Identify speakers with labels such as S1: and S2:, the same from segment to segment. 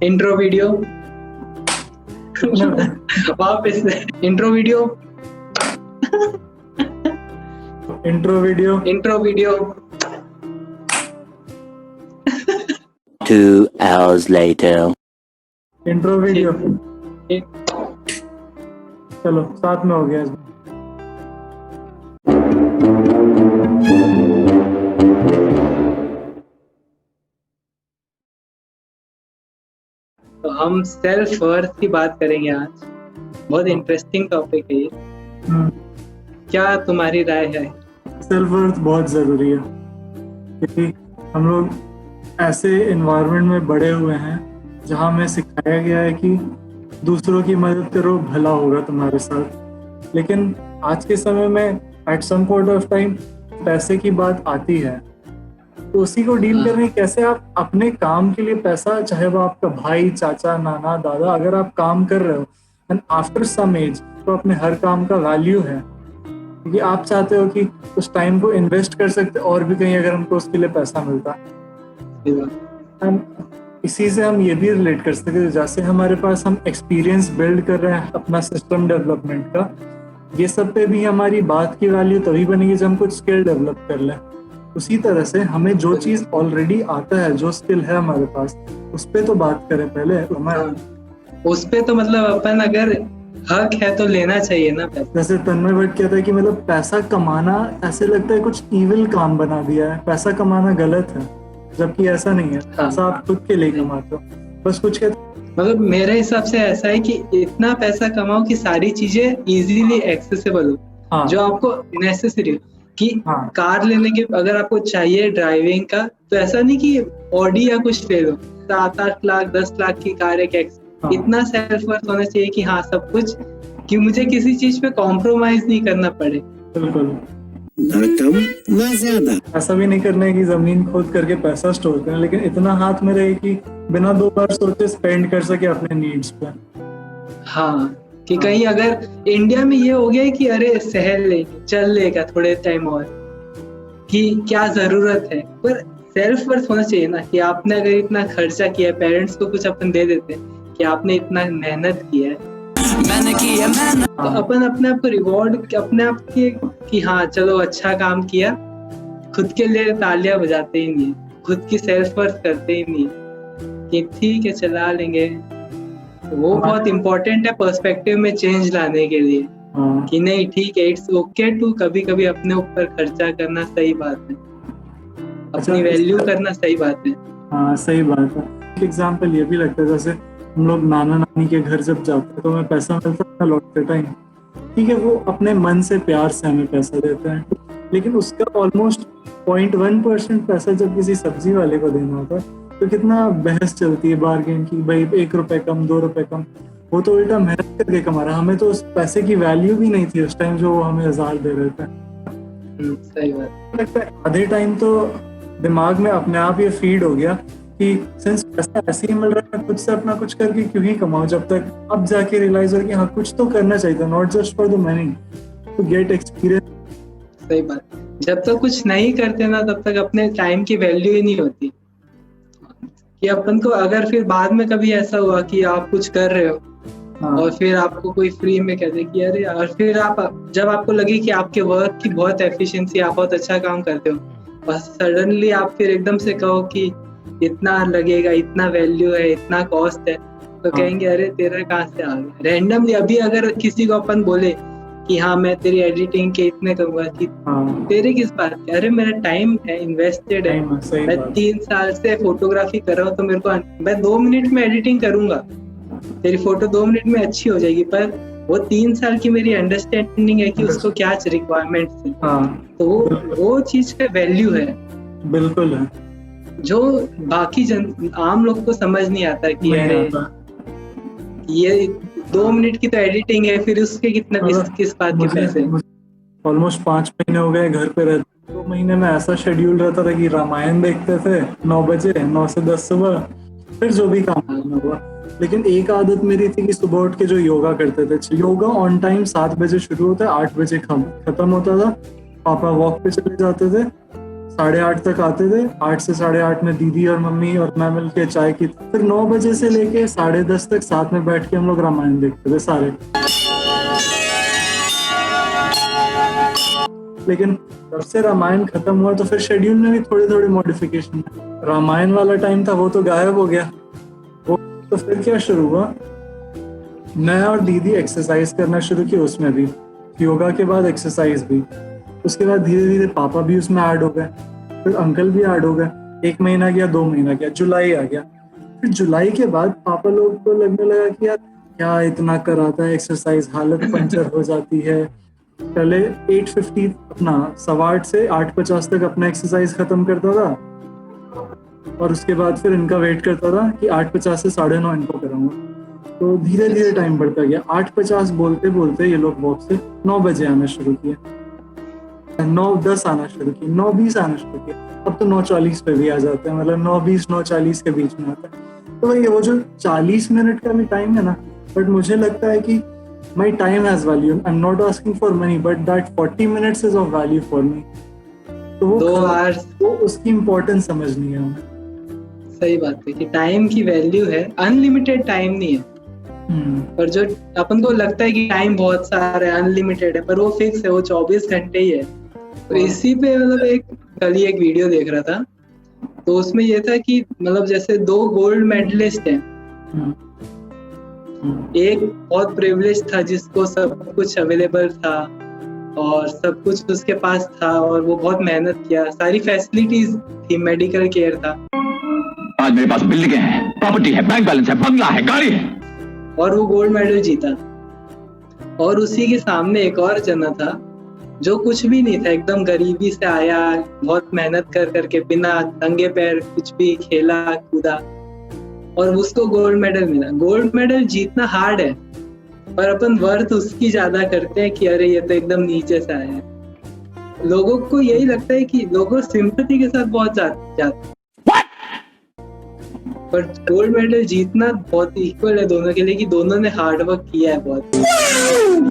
S1: Intro video वापस intro video
S2: intro video
S1: intro video
S3: 2 hours later.
S2: Intro video चलो साथ में हो गया।
S1: तो हम सेल्फ वर्थ की बात करेंगे आज। बहुत इंटरेस्टिंग टॉपिक है ये। क्या तुम्हारी राय है?
S2: सेल्फ वर्थ बहुत ज़रूरी है क्योंकि हम लोग ऐसे एनवायरनमेंट में बड़े हुए हैं जहाँ हमें सिखाया गया है कि दूसरों की मदद करो, भला होगा तुम्हारे साथ। लेकिन आज के समय में at some point of time पैसे की बात आती है, तो उसी को डील करने कैसे आप अपने काम के लिए पैसा, चाहे वो आपका भाई, चाचा, नाना, दादा, अगर आप काम कर रहे हो एंड आफ्टर सम एज तो अपने हर काम का वैल्यू है क्योंकि आप चाहते हो कि उस टाइम को इन्वेस्ट कर सकते और भी कहीं अगर हमको उसके लिए पैसा मिलता। एंड इसी से हम ये भी रिलेट कर सकते हैं जैसे हमारे पास हम एक्सपीरियंस बिल्ड कर रहे हैं अपना सिस्टम डेवलपमेंट का, ये सब पे भी हमारी बात की वैल्यू तभी बनेगी जब हम कुछ स्किल डेवलप कर लें। उसी तरह से हमें जो चीज ऑलरेडी आता है, जो स्किल है हमारे पास, उस पे तो बात करें पहले।
S1: उस पे तो मतलब अपन अगर हक है तो लेना चाहिए ना पैसा।
S2: जैसे तन्मय भट्ट कहता है कि मतलब पैसा कमाना ऐसे लगता है कुछ इविल काम बना दिया है, पैसा कमाना गलत है, जबकि ऐसा नहीं है। पैसा आप खुद के लिए कमाते हो, बस कुछ कहते
S1: मतलब मेरे हिसाब से ऐसा है कि इतना पैसा कमाओ कि सारी चीजें इजीली एक्सेसिबल हो।
S2: हाँ।
S1: जो आपको नेसेसरी हो कि
S2: हाँ।
S1: कार लेने के अगर आपको चाहिए ड्राइविंग का, तो ऐसा नहीं कि ऑडी या कुछ ले लो, 7-8 लाख 10 लाख की कार एक
S2: हाँ।
S1: इतना सेल्फ वर्थ होना चाहिए कि हाँ सब कुछ, कि मुझे किसी चीज पे कॉम्प्रोमाइज नहीं करना पड़े।
S2: बिल्कुल
S3: ना कम ना ज्यादा।
S2: ऐसा भी नहीं करना है कि जमीन खोद करके पैसा स्टोर करें, लेकिन इतना हाथ में रहे कि बिना 2 बार सोचे स्पेंड कर सके अपने नीड्स पे।
S1: हाँ, कि कहीं अगर इंडिया में ये हो गया कि अरे सह ले, चल लेगा थोड़े टाइम और, कि क्या जरूरत है। पर सेल्फ वर्थ होना चाहिए ना कि आपने अगर इतना खर्चा किया है, पेरेंट्स को कुछ अपन दे देते हैं कि आपने इतना मेहनत किया है,
S3: मैंने किया मैंने।
S1: तो अपन अपने आप को रिवॉर्ड अपने आप के कि हाँ चलो अच्छा काम किया, खुद के लिए तालियां बजाते ही नहीं, खुद की सेल्फ वर्थ करते ही नहीं कि ठीक है चला लेंगे। तो वो बहुत इम्पोर्टेंट है पर्सपेक्टिव में चेंज लाने के लिए।
S2: हाँ।
S1: कि नहीं ठीक है, इट्स ओके टू कभी कभी अपने ऊपर खर्चा करना सही बात है, अपनी वैल्यू करना सही बात है।
S2: हाँ सही बात है। एक एग्जाम्पल ये भी लगता है, जैसे हम लोग नाना नानी के घर जब जाते हैं तो हमें पैसा मिलता है लौटते टाइम, ठीक है, वो अपने मन से प्यार से हमें पैसा देते हैं, लेकिन उसका ऑलमोस्ट 0.1% पैसा जब किसी सब्जी वाले को देना होता है तो कितना बहस चलती है बार्गेन की, भाई 1 रुपए कम, 2 रुपए कम। वो तो उल्टा मेहनत करके कमा रहा, हमें तो उस पैसे की वैल्यू भी नहीं थी उस टाइम जो वो हमें 1000 दे रहे थे।
S1: सही बात।
S2: लगता है आधे टाइम तो दिमाग में अपने आप ये फीड हो गया कि सिंस पैसा ऐसे ही मिल रहा है, खुद से अपना कुछ करके क्यों ही कमाओ, जब तक अब जाके रियलाइज हो कि हाँ कुछ तो करना चाहिए, not just for the money, to get experience.
S1: सही बात। जब तक कुछ नहीं करते ना तब तक अपने टाइम की वैल्यू ही नहीं होती। कि अपन को अगर फिर बाद में कभी ऐसा हुआ कि आप कुछ कर रहे हो,
S2: हाँ।
S1: और फिर आपको कोई फ्री में कह दे कि अरे, और फिर आप जब आपको लगे कि आपके वर्क की बहुत एफिशिएंसी, आप बहुत अच्छा काम करते हो, और सडनली आप फिर एकदम से कहो कि इतना लगेगा, इतना वैल्यू है, इतना कॉस्ट है, तो कहेंगे अरे तेरा कहाँ से आ गया रैंडमली। अभी अगर किसी को अपन बोले कि हाँ मैं तेरी एडिटिंग के इतने करूंगा, कि तेरे किस बात के, अरे मेरा टाइम है, इन्वेस्टेड है, मैं 3 साल से फोटोग्राफी कर रहा हूँ, तो मेरे को मैं 2 मिनट में एडिटिंग करूंगा, तेरी फोटो 2 मिनट में अच्छी हो जाएगी। पर वो 3 साल की मेरी अंडरस्टैंडिंग है कि उसको क्या रिक्वायरमेंट्स है, तो वो चीज का वैल्यू है।
S2: बिल्कुल है, जो
S1: बाकी आम लोग को समझ नहीं आता कि अरे ये 2 मिनट की तो एडिटिंग है, फिर उसके कितना किस बात के पैसे।
S2: ऑलमोस्ट 5 महीने हो गए घर पे रहते, 2 महीने में ऐसा शेड्यूल रहता था कि रामायण देखते थे 9 बजे, 9 से 10 सुबह, फिर जो भी काम करना हुआ। लेकिन एक आदत मेरी थी कि सुबह उठ के जो योगा करते थे, योगा ऑन टाइम 7 बजे शुरू होता है, 8 बजे खत्म होता था। पापा वॉक पे चले जाते थे, 8:30 तक आते थे, 8 से 8:30 में दीदी और मम्मी और मैं मिलके चाय की, फिर 9 बजे से लेके 10:30 तक साथ में बैठ के हम लोग रामायण देखते थे सारे। लेकिन जब से रामायण खत्म हुआ तो फिर शेड्यूल में भी थोड़ी थोड़ी मॉडिफिकेशन। रामायण वाला टाइम था वो तो गायब हो गया। वो तो फिर क्या शुरू हुआ, मैं और दीदी एक्सरसाइज करना शुरू किया, उसमें भी योगा के बाद एक्सरसाइज भी। उसके बाद धीरे धीरे पापा भी उसमें ऐड हो गए, फिर अंकल भी ऐड हो गए। 1 महीना गया, 2 महीना गया, जुलाई आ गया। फिर जुलाई के बाद पापा लोग को लगने लगा कि यार क्या इतना कराता है एक्सरसाइज, हालत पंचर हो जाती है। पहले 8:50 अपना 8:15 से 8:50 तक अपना एक्सरसाइज खत्म करता था, और उसके बाद फिर इनका वेट करता था कि 8:50 से 9:30 इनको कराऊंगा। तो धीरे धीरे टाइम बढ़ता गया। 8:50 बोलते बोलते ये लोग वॉक से 9 बजे आना शुरू किए, 9:10 आना शुरू किए, 9:20 आना शुरू किए। अब तो 9:40 पे भी आ जाते हैं, मतलब 9:20 9:40 के बीच में आता है। तो वही वो जो 40 मिनट का भी टाइम है ना, बट मुझे लगता है कि my time has value. I'm not asking for money, but that 40 minutes is of value for me. तो वो
S1: 2 hours
S2: वो उसकी इम्पोर्टेंस समझनी है हमें।
S1: सही बात है कि टाइम की वैल्यू है, अनलिमिटेड टाइम नहीं है। पर जो अपन को लगता है कि टाइम बहुत सारा है, अनलिमिटेड है, पर वो फिक्स है, वो 24 घंटे ही है। तो इसी पे मतलब कल ही एक वीडियो देख रहा था, तो उसमें ये था कि मतलब जैसे 2 गोल्ड मेडलिस्ट हैं, एक बहुत प्रिविलेज था जिसको सब कुछ अवेलेबल था और सब कुछ उसके पास था, और वो बहुत मेहनत किया, सारी फैसिलिटीज थी, मेडिकल केयर था।
S4: आज मेरे पास बिल्डिंगें हैं, प्रॉपर्टी है, बैंक बैलेंस है, बंगला है, गाड़ी है,
S1: और वो गोल्ड मेडल जीता। और उसी के सामने एक और जना था जो कुछ भी नहीं था, एकदम गरीबी से आया, बहुत मेहनत कर करके बिना नंगे पैर कुछ भी खेला कूदा, और उसको गोल्ड मेडल मिला। गोल्ड मेडल जीतना हार्ड है, पर अपन वर्थ उसकी ज्यादा करते हैं कि अरे ये तो एकदम नीचे से आया है। लोगों को यही लगता है कि लोगों सिंपैथी के साथ बहुत जाते हैं, पर गोल्ड मेडल जीतना बहुत इक्वल है दोनों के लिए, कि दोनों ने हार्ड वर्क किया है बहुत।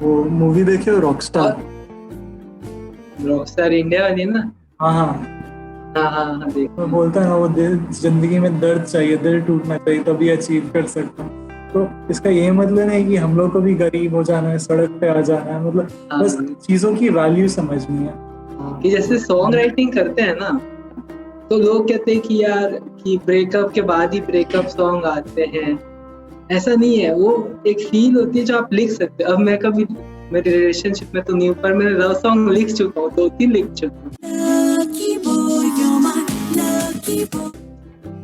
S2: वो मूवी देखे हो रॉकस्टार?
S1: रॉकस्टार इंडिया वाली ना?
S2: हाँ
S1: हाँ देख।
S2: मैं बोलता है ना, वो जिंदगी में दर्द चाहिए, दिल टूटना चाहिए, तभी अचीव कर सकता हूँ। तो इसका ये मतलब नहीं कि हम लोग को भी गरीब हो जाना है, सड़क पे आ जाना है, मतलब बस चीजों की वैल्यू समझनी है।
S1: कि जैसे सॉन्ग राइटिंग करते हैं ना, तो लोग कहते हैं कि यार कि ब्रेकअप के बाद ही ब्रेकअप सॉन्ग आते हैं। ऐसा नहीं है, वो एक फील होती है जो आप लिख सकते हो। अब मैं कभी मेरे रिलेशनशिप में तो नहीं, पर मैं लव सॉन्ग लिख चुका हूँ, 2-3 लिख चुका हूँ।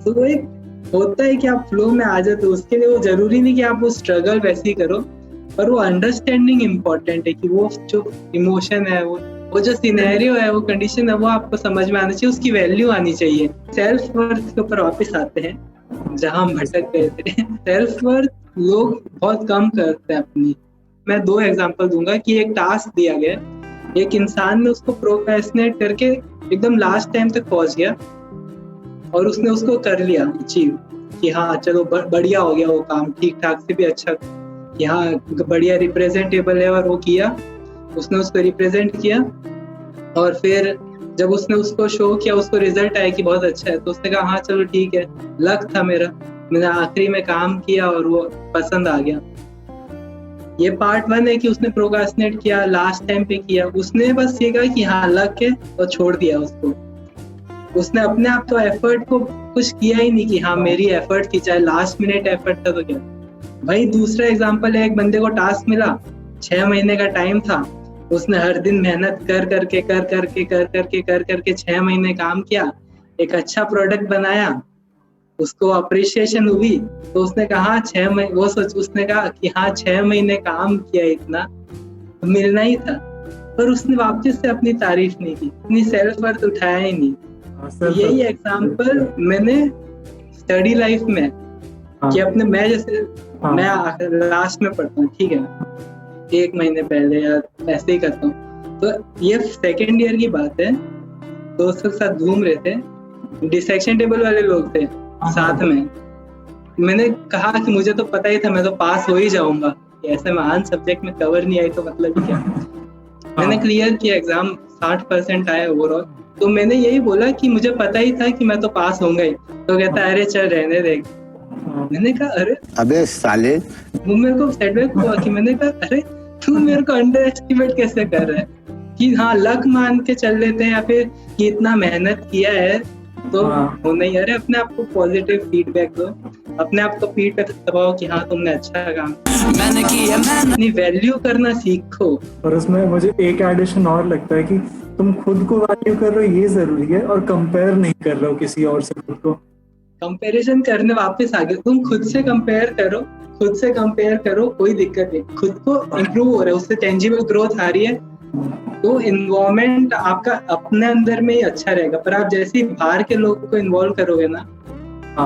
S1: तो वो एक होता है कि आप फ्लो में आ जाते हो, उसके लिए वो जरूरी नहीं कि आप वो स्ट्रगल वैसे ही करो, पर वो अंडरस्टैंडिंग इम्पोर्टेंट है कि वो जो इमोशन है, वो जो सिनेरियो है, वो कंडीशन है, वो आपको समझ में आना चाहिए, उसकी वैल्यू आनी चाहिए। सेल्फ वर्थ के ऊपर वापस आते हैं जहां हम भटक गए थे। सेल्फ वर्थ लोग बहुत कम करते हैं अपनी। मैं 2 एग्जांपल दूंगा कि एक टास्क दिया गया, एक इंसान ने उसको प्रोक्रेस्टिनेट करके एकदम लास्ट टाइम तक पहुंच गया और उसने उसको कर लिया अचीव, कि हाँ चलो बढ़िया हो गया वो काम, ठीक ठाक से भी अच्छा, कि हाँ बढ़िया रिप्रेजेंटेबल है, और वो किया, उसने उसको रिप्रेजेंट किया। और फिर जब उसने उसको शो किया, उसको रिजल्ट आया कि बहुत अच्छा है, तो उसने कहा हाँ चलो ठीक है, लक था मेरा, मैंने आखिरी में काम किया और वो पसंद आ गया। ये पार्ट 1 है कि उसने प्रोक्रास्टिनेट किया, लास्ट टाइम पे किया, उसने बस ये कहा कि हाँ लक है और छोड़ दिया उसको। उसने अपने आप तो एफर्ट को कुछ किया ही नहीं कि हाँ मेरी एफर्ट थी, चाहे लास्ट मिनट एफर्ट था तो क्या। भाई दूसरा एग्जांपल है, एक बंदे को टास्क मिला, 6 महीने का टाइम था, उसने हर दिन मेहनत कर करके 6 महीने काम किया, एक अच्छा प्रोडक्ट बनाया, उसको अप्रिशिएशन हुई, तो उसने कहा 6 महीने, उसने कहा कि हाँ 6 महीने काम किया, इतना मिलना ही था, पर उसने वापस से अपनी तारीफ नहीं की, अपनी सेल्फ वर्थ उठाया ही नहीं। यही एग्जांपल मैंने स्टडी लाइफ में कि अपने, मैं जैसे मैं लास्ट में पढ़ता हूँ, ठीक है, 1 महीने पहले या ऐसे ही करता हूँ, तो ये 2nd ईयर की बात है, दोस्तों के साथ घूम रहे थे, डिसेक्शन टेबल वाले लोग थे साथ में। मैंने कहा कि मुझे तो पता ही था मैं तो पास हो ही जाऊंगा, ऐसे महान सब्जेक्ट में कवर नहीं आई तो मतलब क्या। मैंने क्लियर किया एग्जाम, 60% आया ओवरऑल, तो मैंने यही बोला कि मुझे पता ही था कि मैं तो पास होऊंगा ही। तो कहता अरे चल रहने दे। मैंने कहा अरे
S3: अबे साले,
S1: वो मेरे को सेटबैक हुआ कि मैंने कहा अरे तू मेरे को अंडर एस्टिमेट कैसे कर रहा है कि हाँ लक मान के चल लेते हैं या फिर कि इतना मेहनत किया है तो हो नहीं। अरे अपने आप को पॉजिटिव फीडबैक दो, अपने आप को पीठ पे दबाओ कि हाँ तुमने अच्छा काम मैंने किया, अपनी वैल्यू करना सीखो।
S2: और उसमें मुझे एक एडिशन और लगता है कि तुम खुद को वैल्यू कर रहे हो ये जरूरी है, और कंपेयर नहीं कर रहे हो किसी और से खुद को।
S1: कंपैरिजन करने वापस आ गए, तुम खुद से कंपेयर करो, कोई दिक्कत नहीं, खुद को इम्प्रूव हो रहा है, उससे टेंजिबल ग्रोथ आ रही है, तो इन्वॉल्वमेंट आपका अपने अंदर में ही अच्छा रहेगा। पर आप जैसे ही बाहर के लोगों को इन्वॉल्व करोगे ना,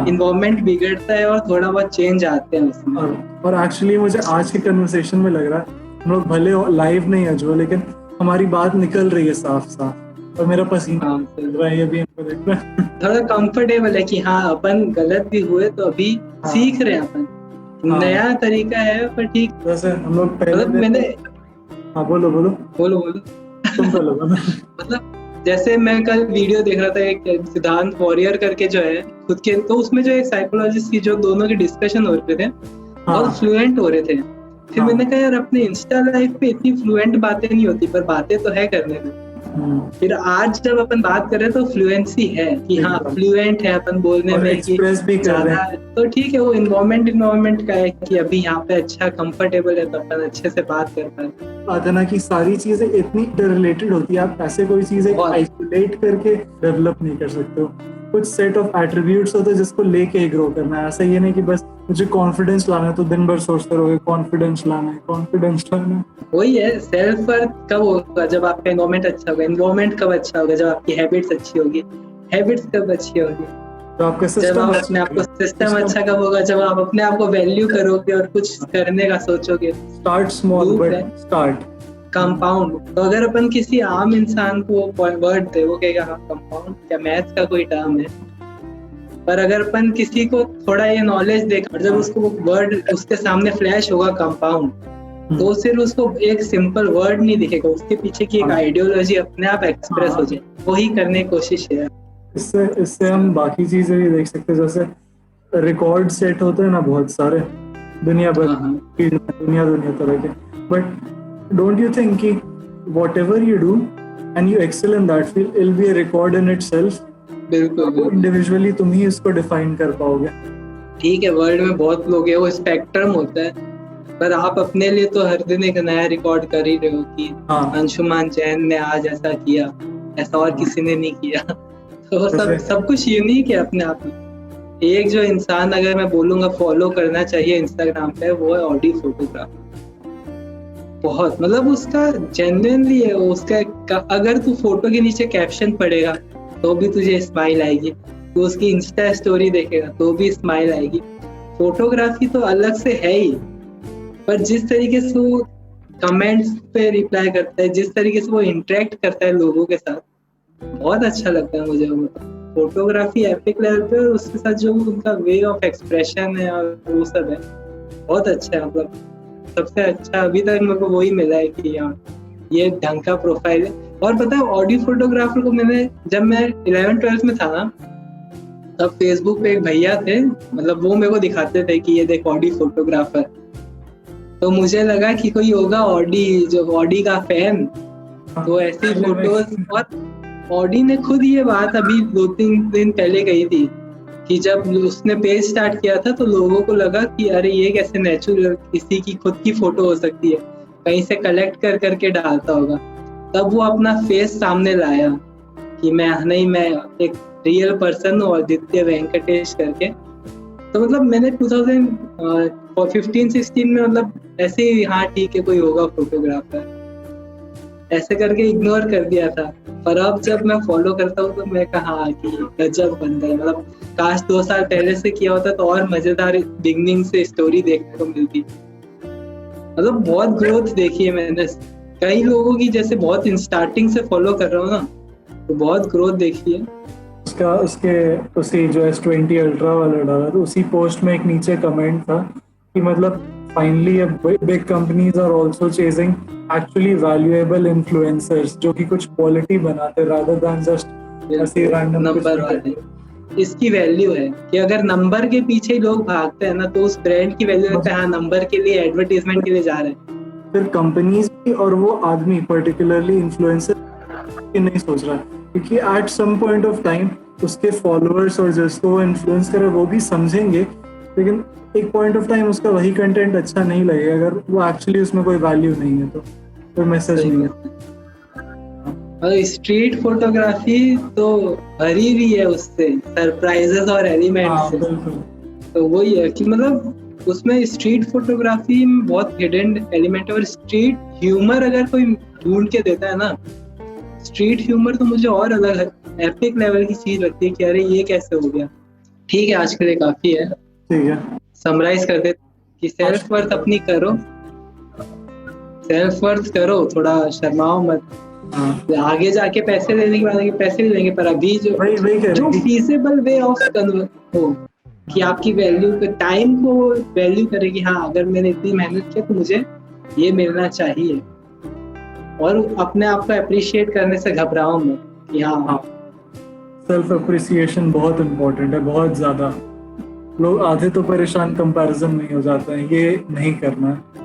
S1: इन्वॉल्वमेंट बिगड़ता है और थोड़ा बहुत चेंज आते हैं उसमें।
S2: और एक्चुअली मुझे आज की कन्वर्सेशन में लग रहा है हम लोग भले लाइव नहीं है जो, लेकिन हमारी बात निकल रही है साफ साफ, और मेरा पसीना चल रहा है, ये भी हमको देख रहा है।
S1: थोड़ा कंफर्टेबल है कि हाँ अपन गलत भी हुए तो अभी सीख रहे हैं अपन, नया तरीका है पर ठीक।
S2: वैसे हम लोग पहले
S1: मैंने
S2: बोलो तुम पहले बोलो।
S1: मतलब जैसे मैं कल वीडियो देख रहा था, एक सिद्धांत वॉरियर करके जो है खुद के, तो उसमें जो एक साइकोलॉजिस्ट की जो दोनों के डिस्कशन हो रहे थे और फ्लुएंट हो रहे थे। फिर मैंने कहा यार अपने इंस्टा लाइफ पे इतनी फ्लुएंट बातें नहीं होती, पर बातें तो है करने में। फिर आज जब अपन बात कर रहे हैं तो फ्लुएंसी है कि हाँ फ्लुएंट है अपन बोलने में कि ज्यादा, तो ठीक है। वो इन्वायरमेंट का है कि अभी यहाँ पे अच्छा कंफर्टेबल है तो अपन अच्छे से बात कर पाए।
S2: बात है ना कि सारी चीजें इतनी रिलेटेड होती है, आप ऐसे कोई चीजें आइसोलेट करके डेवलप नहीं कर सकते हो। कुछ सेट ऑफ एट्रीब्यूट्स होते हैं जिसको लेके ही ग्रो करना है। ऐसा ये नहीं कि बस मुझे कॉन्फिडेंस लाना है तो दिन भर सोचते रहोगे कॉन्फिडेंस लाना है।
S1: वही है, सेल्फ वर्थ कब होगा जब आपका एनवायरनमेंट अच्छा होगा, एनवायरनमेंट कब अच्छा होगा जब आपकी हैबिट्स अच्छी होगी, हैबिट्स कब अच्छी होगी
S2: तो आपका
S1: जब आप अपने आप को सिस्टम अच्छा कब होगा जब आप अपने आप को वैल्यू करोगे और कुछ करने का सोचोगे।
S2: Start small but start
S1: compound. तो अगर अपन किसी आम इंसान को वर्ड दे, वो कहेगा हाँ कंपाउंड क्या मैथ का कोई टर्म है। पर अगर अपन किसी को थोड़ा ये नॉलेज दे और जब उसको वो वर्ड उसके सामने फ्लैश होगा कंपाउंड, तो सिर्फ उसको एक सिंपल वर्ड नहीं दिखेगा, उसके पीछे की एक आइडियोलॉजी अपने आप एक्सप्रेस हो जाए, वही करने की कोशिश है।
S2: इससे हम बाकी चीजें भी देख सकते हैं, जैसे रिकॉर्ड सेट होते हैं ना बहुत सारे दुनिया भर फील्ड में, दुनिया तरह के। बट डोंट यू थिंक कि whatever you do and you excel in that field, it will be a record in itself.
S1: बिल्कुल
S2: इंडिविजुअली तुम ही इसको डिफाइन कर पाओगे।
S1: ठीक है, वर्ल्ड में बहुत लोग है, वो स्पेक्ट्रम होता है, पर आप अपने लिए तो हर दिन एक नया रिकॉर्ड कर ही रहे हो कि अंशुमान जैन ने आज ऐसा किया, ऐसा और किसी ने नहीं किया। तो सब कुछ यूनिक है अपने आप में। एक जो इंसान अगर मैं बोलूंगा फॉलो करना चाहिए इंस्टाग्राम पे, वो है ऑडी फोटोग्राफर। बहुत मतलब उसका जेन्युइनली है, उसका अगर तू फोटो के नीचे कैप्शन पढ़ेगा तो भी तुझे स्माइल आएगी, तो उसकी इंस्टा स्टोरी देखेगा तो भी स्माइल आएगी। फोटोग्राफी तो अलग से है ही, पर जिस तरीके से वो कमेंट्स पे रिप्लाई करता है, जिस तरीके से वो इंटरेक्ट करता है लोगों के साथ, बहुत अच्छा लगता है मुझे। वो फोटोग्राफी एपिक लेवल पे, और उसके साथ जो उनका वे ऑफ एक्सप्रेशन है और वो सब है बहुत अच्छा है। मतलब सबसे अच्छा अभी तक मेरे को वही मिला है कि हाँ ये ढंग का प्रोफाइल है। और पता है ऑडियो फोटोग्राफर को मैंने, जब मैं 11th-12th में था ना, तब फेसबुक पे एक भैया थे, मतलब वो मेरे को दिखाते थे कि ये देख ऑडियो फोटोग्राफर। तो मुझे लगा कि कोई होगा ऑडी का फैन, तो ऐसी फोटोज। और ऑडी ने खुद ये बात अभी 2-3 दिन पहले कही थी कि जब उसने पेज स्टार्ट किया था तो लोगों को लगा कि अरे ये कैसे नेचुरल किसी की खुद की फोटो हो सकती है, कहीं से कलेक्ट कर करके डालता होगा। तब वो अपना फेस सामने लाया कि मैं एक रियल पर्सन हूँ, आदित्य वेंकटेश करके। तो मतलब मैंने 2015-16 में मतलब ऐसे ही हाँ ठीक है कोई होगा फोटोग्राफर ऐसे करके इग्नोर कर दिया था। पर अब जब मैं फॉलो करता हूँ तो मैं कहा कि गजब बंदा है। मतलब काश 2 साल पहले से किया होता तो और मजेदार बिगनिंग से स्टोरी देखने को मिलती। मतलब बहुत ग्रोथ देखी है मैंने कई लोगों की, जैसे बहुत स्टार्टिंग से फॉलो कर रहा हूँ ना, तो बहुत ग्रोथ देखी है।
S2: उसी जो S20 अल्ट्रा वाला डाला तो उसी पोस्ट में एक नीचे कमेंट था कि मतलब finally big companies are also chasing actually valuable influencers जो कि कुछ क्वालिटी बनाते rather than जस्ट ऐसे रैंडम
S1: नंबर वाले इसकी वैल्यू है कि अगर नंबर के पीछे ही लोग भागते हैं ना तो उस ब्रांड की वैल्यू रहता है, हाँ नंबर के लिए एडवर्टाइजमेंट के लिए जा रहे हैं।
S2: फिर कंपनीज भी और वो आदमी पर्टिकुलरली इन्फ्लुएंसर नहीं सोच रहा, क्योंकि at some point of time उसके फॉलोअर्स और जिसको वो इन्फ्लुएंस करे वो भी समझेंगे, लेकिन एक पॉइंट ऑफ टाइम उसका वही कंटेंट अच्छा नहीं लगेगा अगर वो एक्चुअली उसमें कोई वैल्यू नहीं है, तो कोई मैसेज नहीं है।
S1: और स्ट्रीट फोटोग्राफी तो भरी हुई है उससे सरप्राइजेस और एलिमेंट से।
S2: बिल्कुल।
S1: तो वही है कि मतलब उसमें स्ट्रीट फोटोग्राफी में बहुत हिडन एलिमेंट है। और स्ट्रीट ह्यूमर अगर कोई ढूंढ के देता है ना, स्ट्रीट ह्यूमर तो मुझे और अलग एपिक लेवल की चीज लगती है कि अरे ये कैसे हो गया। ठीक है, आज के लिए काफी है।
S2: ठीक है,
S1: समराइज कर दे कि सेल्फ वर्थ अपनी करो, सेल्फ वर्थ करो, थोड़ा शर्माओ मत।
S2: हाँ
S1: आगे जाके पैसे देने के बाद आगे पैसे भी देंगे, पर अभी जो
S2: वही कह
S1: जो
S2: रहे हैं
S1: फीजेबल वे ऑफ कन्वर्ट हो कि आपकी वैल्यू के टाइम को वैल्यू करे कि हाँ अगर मैंने इतनी मेहनत की तो मुझे ये मिलना चाहिए। और अपने आप को अप्रिशिएट करने से घबराओ मत कि हाँ
S2: सेल्फ अप्रिसिएशन बहुत इम्पोर्टेंट है, बहुत ज्यादा। लोग आधे तो परेशान कंपैरिजन में हो जाते हैं, ये नहीं करना है।